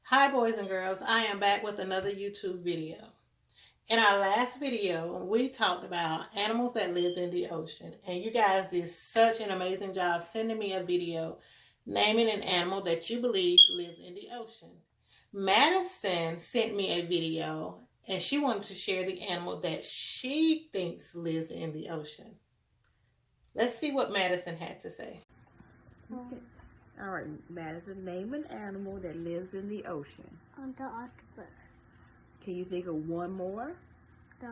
Hi boys and girls, I am back with another YouTube video. In our last video, we talked about animals that lived in the ocean, and you guys did such an amazing job sending me a video naming an animal that you believe lived in the ocean. Madison sent me a video and she wanted to share the animal that she thinks lives in the ocean. Let's see what Madison had to say. Okay. All right, Madison, name an animal that lives in the ocean. The octopus. Can you think of one more? The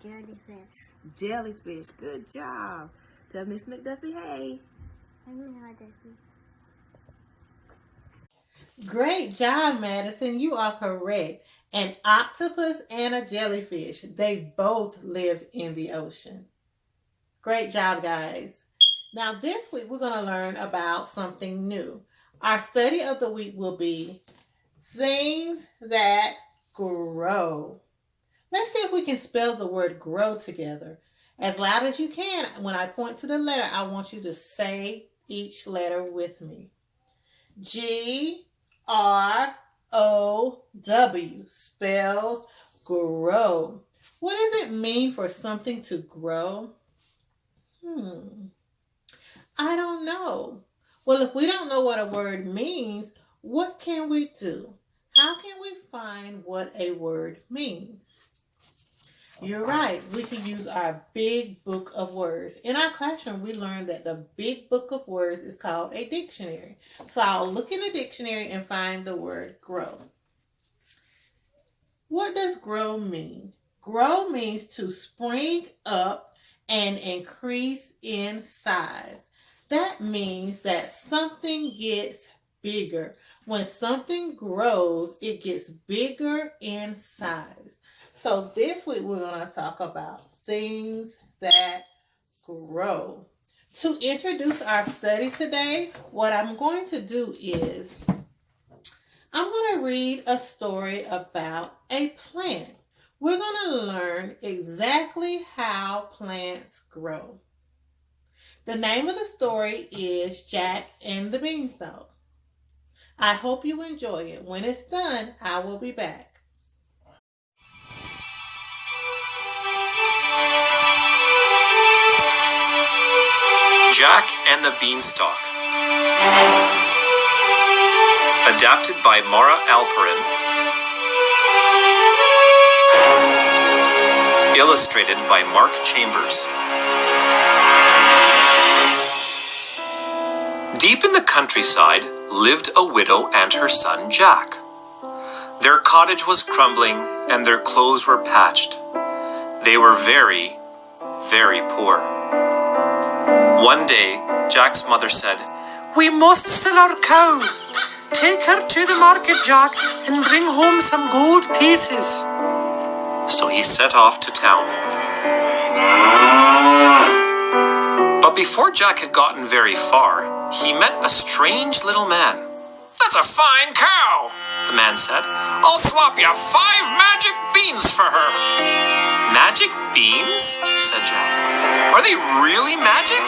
jellyfish. Jellyfish. Good job. Tell Miss McDuffie, hey. Great job, Madison. You are correct. An octopus and a jellyfish. They both live in the ocean. Great job, guys. Now, this week, we're going to learn about something new. Our study of the week will be things that grow. Let's see if we can spell the word grow together. As loud as you can. When I point to the letter, I want you to say each letter with me. G-R-O-W spells grow. What does it mean for something to grow? I don't know. Well, if we don't know what a word means, what can we do? How can we find what a word means? You're right. We can use our big book of words. In our classroom, we learned that the big book of words is called a dictionary. So I'll look in the dictionary and find the word grow. What does grow mean? Grow means to spring up and increase in size. That means that something gets bigger. When something grows, it gets bigger in size. So this week we're going to talk about things that grow. To introduce our study today, what I'm going to do is I'm going to read a story about a plant. We're going to learn exactly how plants grow. The name of the story is Jack and the Beanstalk. I hope you enjoy it. When it's done, I will be back. Jack and the Beanstalk. Adapted by Mara Alperin. Illustrated by Mark Chambers. Deep in the countryside lived a widow and her son Jack. Their cottage was crumbling and their clothes were patched. They were very, very poor. One day, Jack's mother said, "We must sell our cow. Take her to the market, Jack, and bring home some gold pieces." So he set off to town. But before Jack had gotten very far, he met a strange little man. "That's a fine cow," the man said. "I'll swap you 5 magic beans for her." "Magic beans?" said Jack. "Are they really magic?"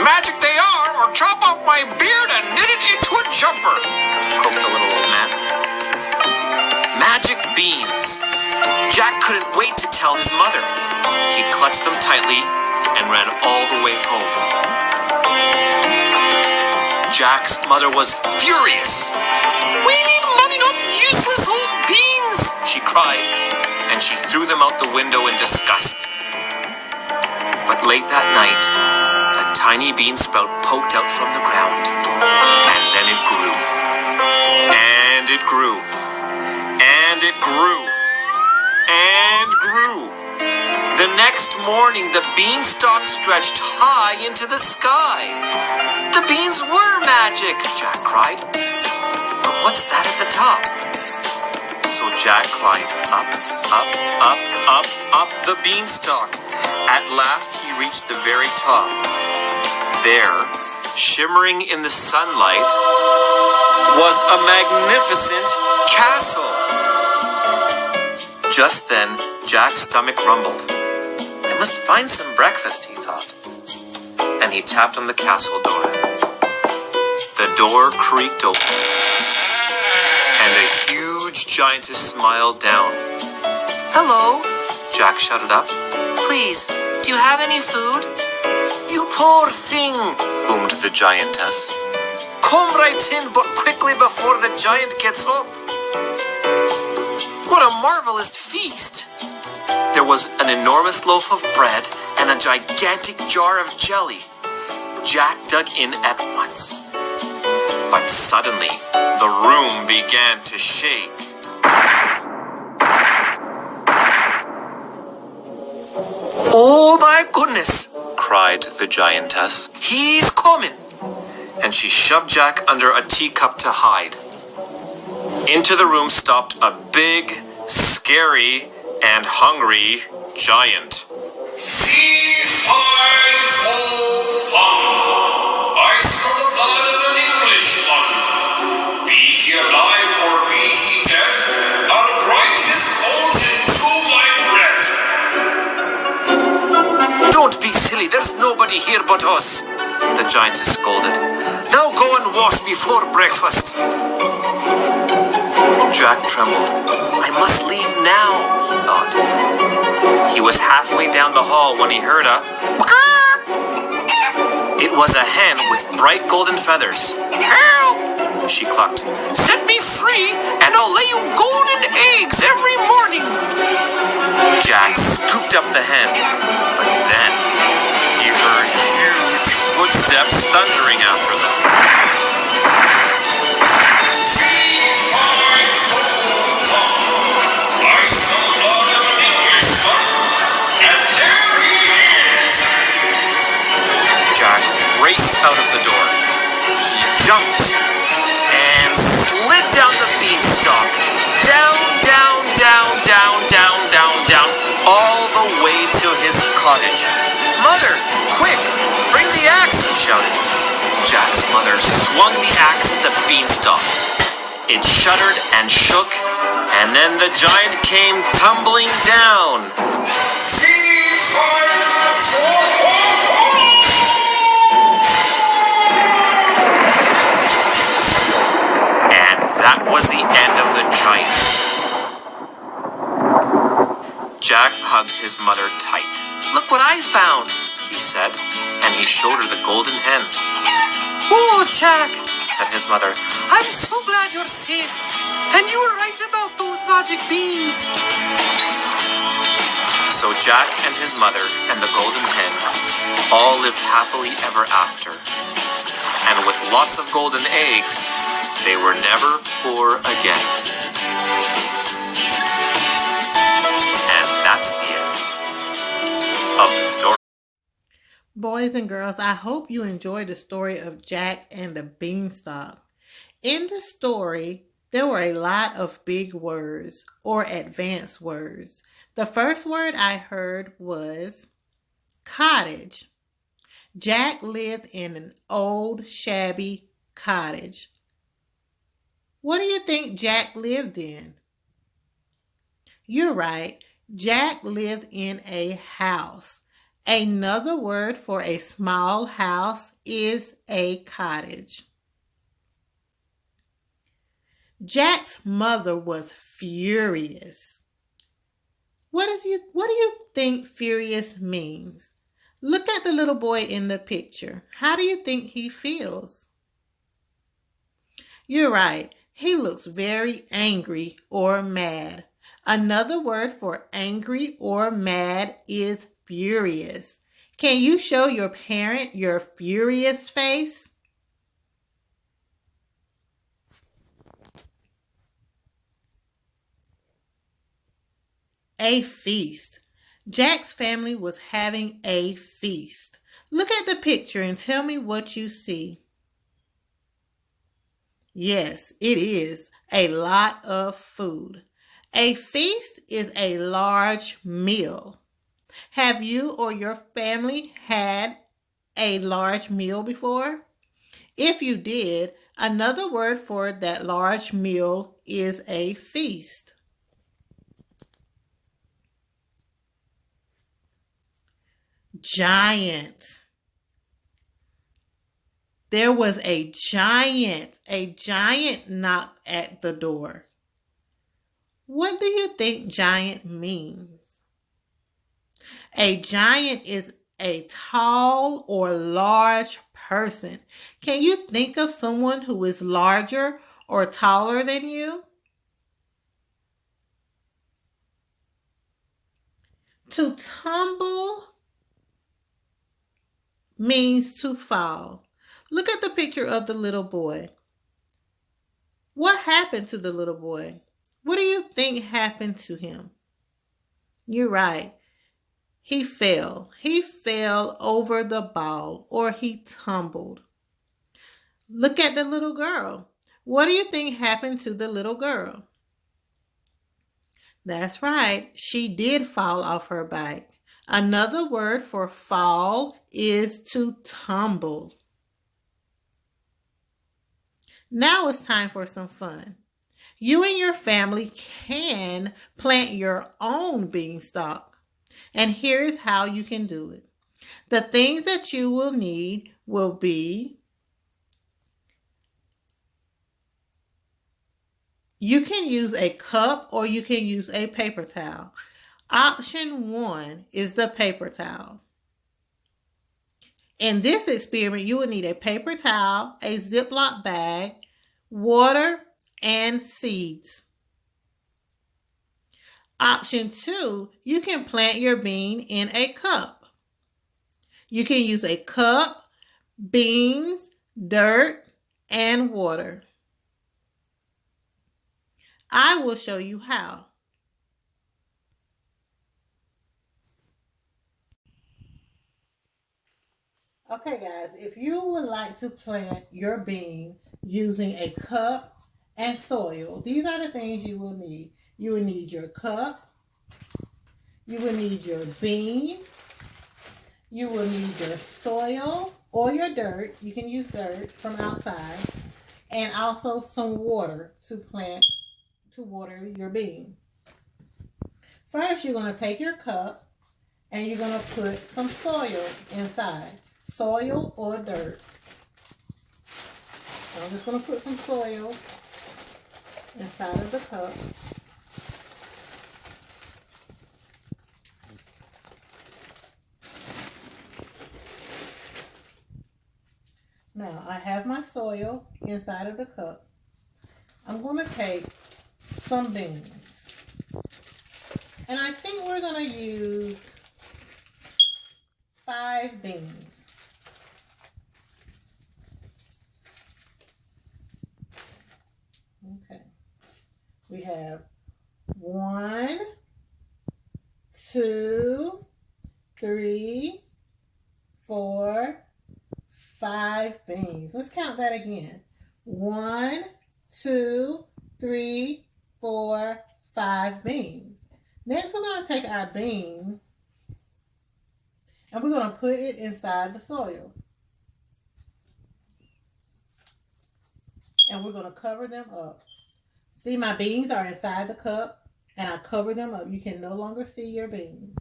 "Magic they are, or chop off my beard and knit it into a jumper," croaked the little old man. Magic beans. Jack couldn't wait to tell his mother. He clutched them tightly and ran all the way home. Jack's mother was furious. "We need money, not useless old beans," she cried, and she threw them out the window in disgust. But late that night, a tiny bean sprout poked out from the ground, and then it grew. And it grew. And it grew. And grew. The next morning, the beanstalk stretched high into the sky. "The beans were magic," Jack cried. "But what's that at the top?" So Jack climbed up, up, up, up, up the beanstalk. At last, he reached the very top. There, shimmering in the sunlight, was a magnificent castle. Just then, Jack's stomach rumbled. "I must find some breakfast," he thought. And he tapped on the castle door. The door creaked open. and a huge giantess smiled down. "Hello," Jack shouted up. "Please, do you have any food?" "You poor thing," boomed the giantess. "Come right in, but quickly before the giant gets up." What a marvelous feast! There was an enormous loaf of bread and a gigantic jar of jelly. Jack dug in at once. But suddenly, the room began to shake. "Oh my goodness!" cried the giantess. "He's coming!" And she shoved Jack under a teacup to hide. Into the room stopped a big, scary, and hungry giant. I saw the blood of an English son. Be he alive or be he dead, I'll grind his bones into my bread. "Don't be silly, there's nobody here but us," the giantess scolded. "Now go and wash before breakfast." Jack trembled. "I must leave now," he thought. He was halfway down the hall when he heard a "Caw!" It was a hen with bright golden feathers. "Help!" she clucked. "Set me free and I'll lay you golden eggs every morning." Jack scooped up the hen, but then he heard huge footsteps thundering after them. Jack raced out of the door. He jumped and slid down the beanstalk. Down, down, down, down, down, down, down, all the way to his cottage. "Mother, quick, bring the axe," he shouted. Jack's mother swung the axe at the beanstalk. It shuddered and shook, and then the giant came tumbling down. That was the end of the giant. Jack hugged his mother tight. "Look what I found," he said, and he showed her the golden hen. "Oh, Jack," said his mother, "I'm so glad you're safe, and you were right about those magic beans." So Jack and his mother and the golden hen all lived happily ever after. And with lots of golden eggs, they were never poor again. And that's the end of the story. Boys and girls, I hope you enjoyed the story of Jack and the Beanstalk. In the story, there were a lot of big words or advanced words. The first word I heard was cottage. Jack lived in an old, shabby cottage. What do you think Jack lived in? You're right. Jack lived in a house. Another word for a small house is a cottage. Jack's mother was furious. What do you think furious means? Look at the little boy in the picture. How do you think he feels? You're right. He looks very angry or mad. Another word for angry or mad is furious. Can you show your parent your furious face? A feast. Jack's family was having a feast. Look at the picture and tell me what you see. Yes, it is a lot of food. A feast is a large meal. Have you or your family had a large meal before? If you did, another word for that large meal is a feast. Giant. there was a giant knocked at the door. What do you think giant means? A giant is a tall or large person. Can you think of someone who is larger or taller than you? To tumble means to fall. Look at the picture of the little boy. What happened to the little boy? What do you think happened to him? You're right. He fell. He fell over the ball, or he tumbled. Look at the little girl. What do you think happened to the little girl? That's right. She did fall off her bike. Another word for fall is to tumble. Now it's time for some fun. You and your family can plant your own beanstalk. And here is how you can do it. The things that you will need will be, you can use a cup or you can use a paper towel. Option 1 is the paper towel. In this experiment, you will need a paper towel, a Ziploc bag, water, and seeds. Option 2, you can plant your bean in a cup. You can use a cup, beans, dirt, and water. I will show you how. Okay guys, if you would like to plant your bean using a cup and soil, these are the things you will need. You will need your cup, you will need your bean, you will need your soil or your dirt, you can use dirt from outside, and also some water to water your bean. First, you're going to take your cup and you're going to put some soil inside. Soil or dirt. So I'm just going to put some soil inside of the cup. Now I have my soil inside of the cup. I'm going to take some beans. And I think we're going to use 5 beans. Okay. We have 1, 2, 3, 4, 5 beans. Let's count that again. 1, 2, 3, 4, 5 beans. Next, we're going to take our bean and we're going to put it inside the soil. And we're going to cover them up. See, my beans are inside the cup and I cover them up. You can no longer see your beans.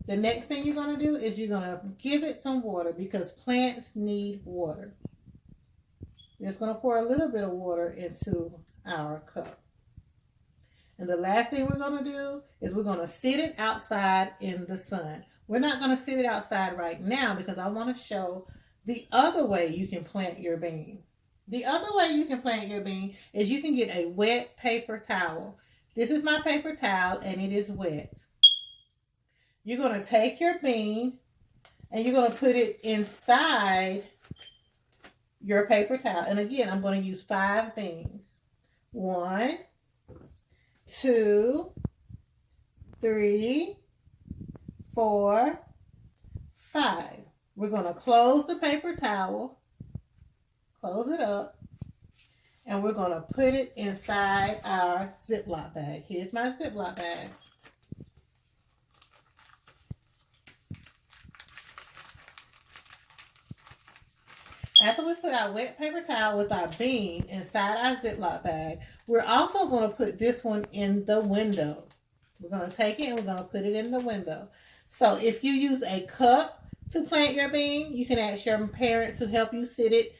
The next thing you're going to do is you're going to give it some water because plants need water. We're just going to pour a little bit of water into our cup. And the last thing we're going to do is we're going to sit it outside in the sun. We're not going to sit it outside right now because I want to show the other way you can plant your bean. The other way you can plant your bean is you can get a wet paper towel. This is my paper towel and it is wet. You're going to take your bean and you're going to put it inside your paper towel. And again, I'm going to use 5 beans. 1, 2, 3, 4, 5. We're going to close the paper towel, close it up, and we're going to put it inside our Ziploc bag. Here's my Ziploc bag. After we put our wet paper towel with our bean inside our Ziploc bag, we're also going to put this one in the window. We're going to take it and we're going to put it in the window. So if you use a cup, to plant your bean. You can ask your parents to help you sit it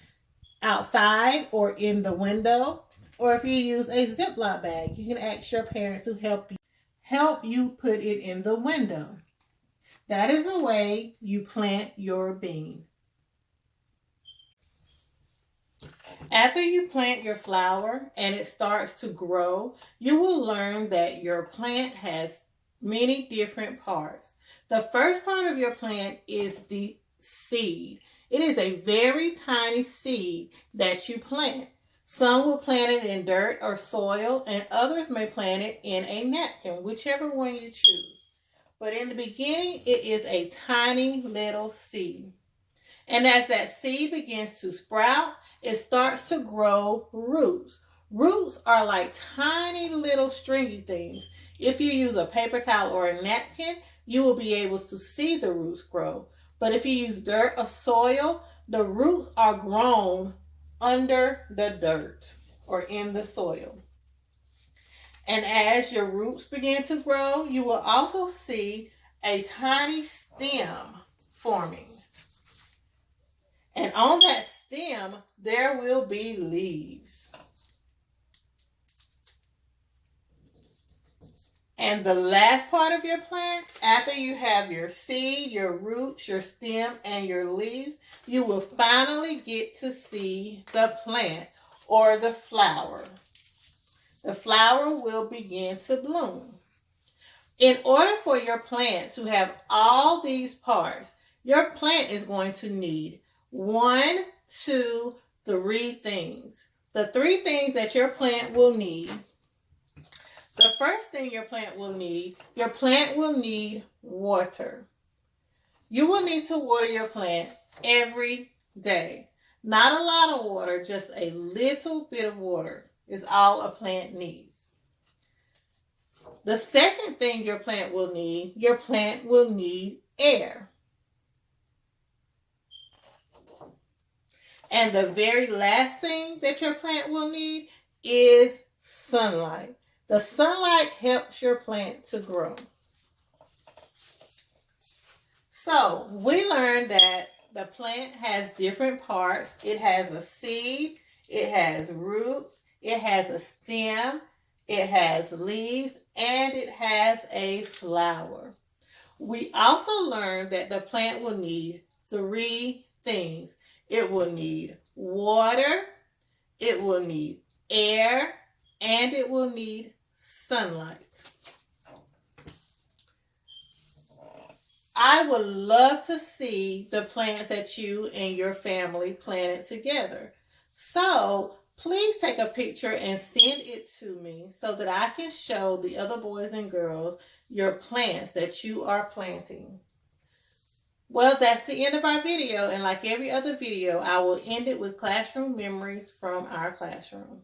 outside or in the window. Or if you use a Ziploc bag, you can ask your parents to help you put it in the window. That is the way you plant your bean. After you plant your flower and it starts to grow, you will learn that your plant has many different parts. The first part of your plant is the seed. It is a very tiny seed that you plant. Some will plant it in dirt or soil, and others may plant it in a napkin, whichever one you choose. But in the beginning, it is a tiny little seed. And as that seed begins to sprout, it starts to grow roots. Roots are like tiny little stringy things. If you use a paper towel or a napkin, you will be able to see the roots grow. But if you use dirt or soil, the roots are grown under the dirt or in the soil. And as your roots begin to grow, you will also see a tiny stem forming. And on that stem, there will be leaves. And the last part of your plant, after you have your seed, your roots, your stem, and your leaves, you will finally get to see the plant or the flower. The flower will begin to bloom. In order for your plant to have all these parts, your plant is going to need 1, 2, 3 things. The 3 things that your plant will need. The first thing your plant will need water. You will need to water your plant every day. Not a lot of water, just a little bit of water is all a plant needs. The second thing your plant will need air. And the very last thing that your plant will need is sunlight. The sunlight helps your plant to grow. So we learned that the plant has different parts. It has a seed, it has roots, it has a stem, it has leaves, and it has a flower. We also learned that the plant will need 3 things. It will need water, it will need air, and it will need sunlight. I would love to see the plants that you and your family planted together. So please take a picture and send it to me so that I can show the other boys and girls your plants that you are planting. Well, that's the end of our video, and like every other video, I will end it with classroom memories from our classroom.